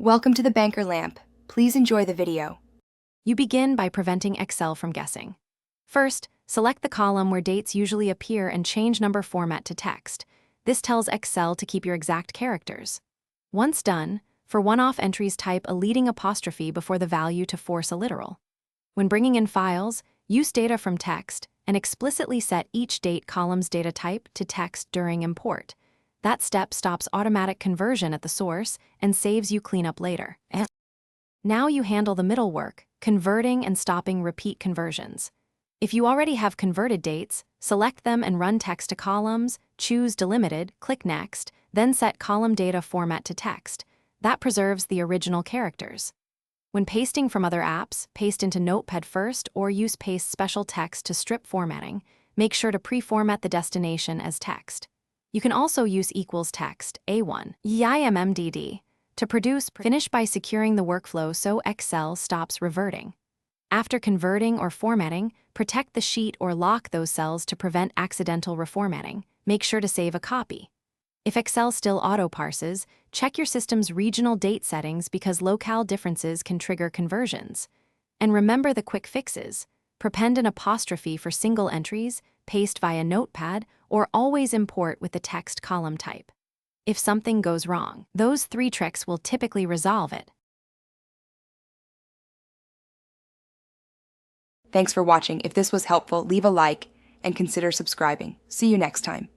Welcome to the Banker Lamp. Please enjoy the video. You begin by preventing Excel from guessing. First, select the column where dates usually appear and change number format to text. This tells Excel to keep your exact characters. Once done, for one-off entries type a leading apostrophe before the value to force a literal. When bringing in files, use data from text and explicitly set each date column's data type to text during import. That step stops automatic conversion at the source and saves you cleanup later. Now you handle the middle work, converting and stopping repeat conversions. If you already have converted dates, select them and run text to columns, choose Delimited, click Next, then set column data format to text. That preserves the original characters. When pasting from other apps, paste into Notepad first or use Paste Special Text to strip formatting. Make sure to pre-format the destination as text. You can also use equals text, A1, EIMMDD, to finish by securing the workflow so Excel stops reverting. After converting or formatting, protect the sheet or lock those cells to prevent accidental reformatting. Make sure to save a copy. If Excel still auto-parses, check your system's regional date settings because locale differences can trigger conversions. And remember the quick fixes. Prepend an apostrophe for single entries, paste via Notepad, or always import with the text column type. If something goes wrong, those 3 tricks will typically resolve it. Thanks for watching. If this was helpful, leave a like and consider subscribing. See you next time.